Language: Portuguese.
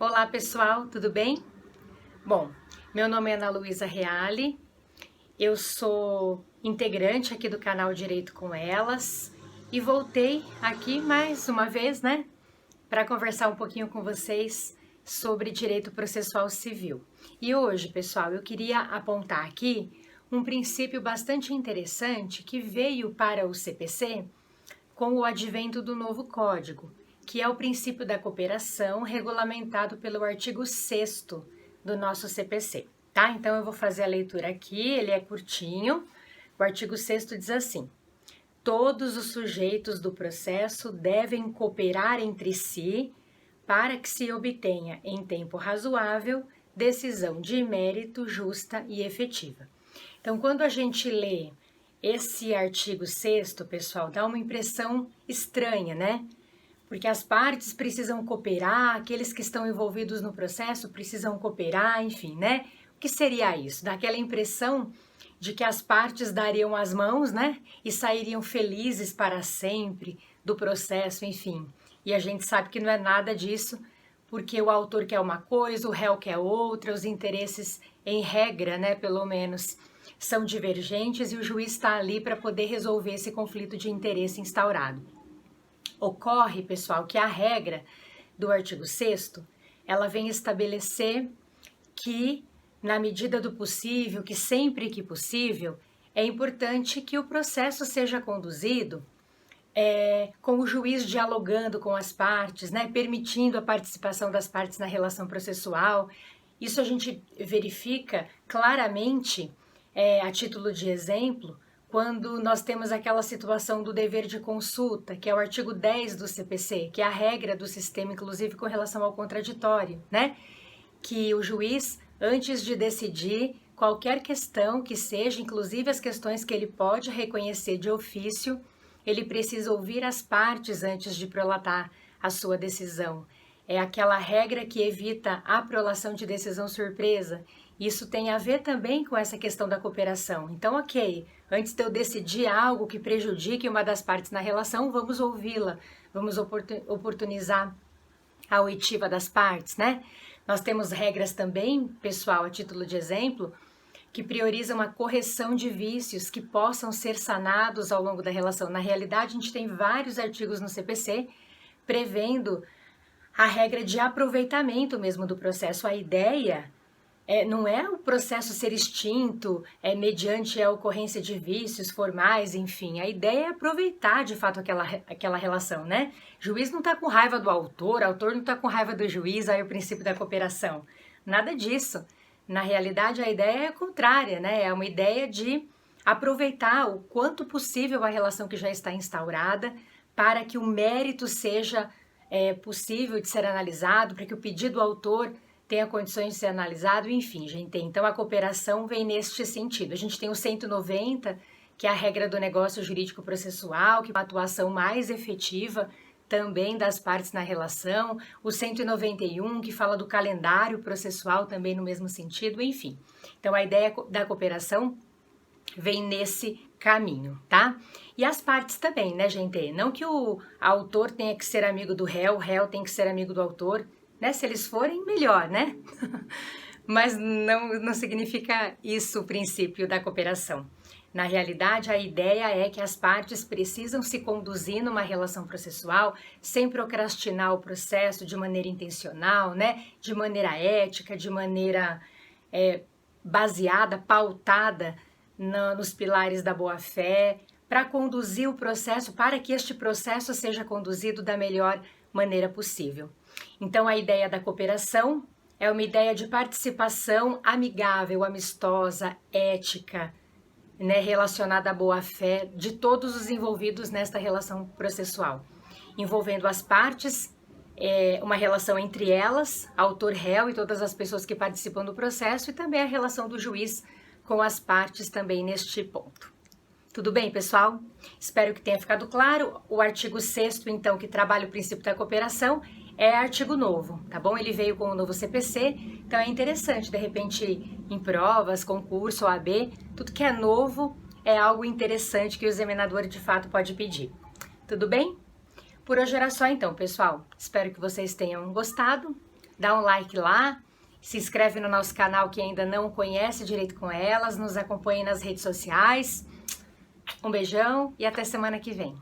Olá pessoal, tudo bem? Bom, meu nome é Ana Luísa Reale, eu sou integrante aqui do canal Direito com Elas e voltei aqui mais uma vez, né, para conversar um pouquinho com vocês sobre direito processual civil. E hoje, pessoal, eu queria apontar aqui um princípio bastante interessante que veio para o CPC com o advento do novo Código, que é o princípio da cooperação regulamentado pelo artigo 6º do nosso CPC, tá? Então eu vou fazer a leitura aqui, ele é curtinho. O artigo 6º diz assim: todos os sujeitos do processo devem cooperar entre si para que se obtenha em tempo razoável decisão de mérito justa e efetiva. Então, quando a gente lê esse artigo 6º, pessoal, dá uma impressão estranha, né? Porque as partes precisam cooperar, aqueles que estão envolvidos no processo precisam cooperar, enfim, né? O que seria isso? Dá aquela impressão de que as partes dariam as mãos, né? E sairiam felizes para sempre do processo, enfim. E a gente sabe que não é nada disso, porque o autor quer uma coisa, o réu quer outra, os interesses, em regra, né, pelo menos, são divergentes e o juiz está ali para poder resolver esse conflito de interesse instaurado. Ocorre, pessoal, que a regra do artigo 6º, ela vem estabelecer que, na medida do possível, que sempre que possível, é importante que o processo seja conduzido com o juiz dialogando com as partes, né, permitindo a participação das partes na relação processual. Isso a gente verifica claramente, a título de exemplo, quando nós temos aquela situação do dever de consulta, que é o artigo 10 do CPC, que é a regra do sistema, inclusive com relação ao contraditório, né? Que o juiz, antes de decidir qualquer questão que seja, inclusive as questões que ele pode reconhecer de ofício, ele precisa ouvir as partes antes de prolatar a sua decisão. É aquela regra que evita a prolação de decisão surpresa. Isso tem a ver também com essa questão da cooperação. Então, ok, antes de eu decidir algo que prejudique uma das partes na relação, vamos ouvi-la, vamos oportunizar a oitiva das partes, né? Nós temos regras também, pessoal, a título de exemplo, que priorizam a correção de vícios que possam ser sanados ao longo da relação. Na realidade, a gente tem vários artigos no CPC prevendo a regra de aproveitamento mesmo do processo. A ideia não é o processo ser extinto mediante a ocorrência de vícios formais, enfim. A ideia é aproveitar, de fato, aquela relação, né? O juiz não está com raiva do autor, o autor não está com raiva do juiz, aí o princípio da cooperação. Nada disso. Na realidade, a ideia é a contrária, né? É uma ideia de aproveitar o quanto possível a relação que já está instaurada para que o mérito seja possível de ser analisado, para que o pedido do autor tenha condições de ser analisado, enfim, gente. Então, a cooperação vem neste sentido. A gente tem o 190, que é a regra do negócio jurídico processual, que é uma atuação mais efetiva também das partes na relação, o 191, que fala do calendário processual também no mesmo sentido, enfim. Então, a ideia da cooperação vem nesse caminho, tá? E as partes também, né, gente? Não que o autor tenha que ser amigo do réu, o réu tem que ser amigo do autor, né? Se eles forem, melhor, né? Mas não significa isso o princípio da cooperação. Na realidade, a ideia é que as partes precisam se conduzir numa relação processual sem procrastinar o processo de maneira intencional, né? De maneira ética, de maneira baseada, pautada nos pilares da boa-fé, para conduzir o processo, para que este processo seja conduzido da melhor maneira possível. Então, a ideia da cooperação é uma ideia de participação amigável, amistosa, ética, né, relacionada à boa-fé de todos os envolvidos nesta relação processual, envolvendo as partes, uma relação entre elas, autor-réu e todas as pessoas que participam do processo, e também a relação do juiz com as partes também neste ponto. Tudo bem, pessoal? Espero que tenha ficado claro. O artigo 6º, então, que trabalha o princípio da cooperação, é artigo novo, tá bom? Ele veio com o novo CPC, então é interessante, de repente, em provas, concurso, OAB, tudo que é novo é algo interessante que o examinador, de fato, pode pedir. Tudo bem? Por hoje era só, então, pessoal. Espero que vocês tenham gostado dá um like lá, se inscreve no nosso canal que ainda não conhece Direito com Elas, nos acompanhe nas redes sociais. Um beijão e até semana que vem.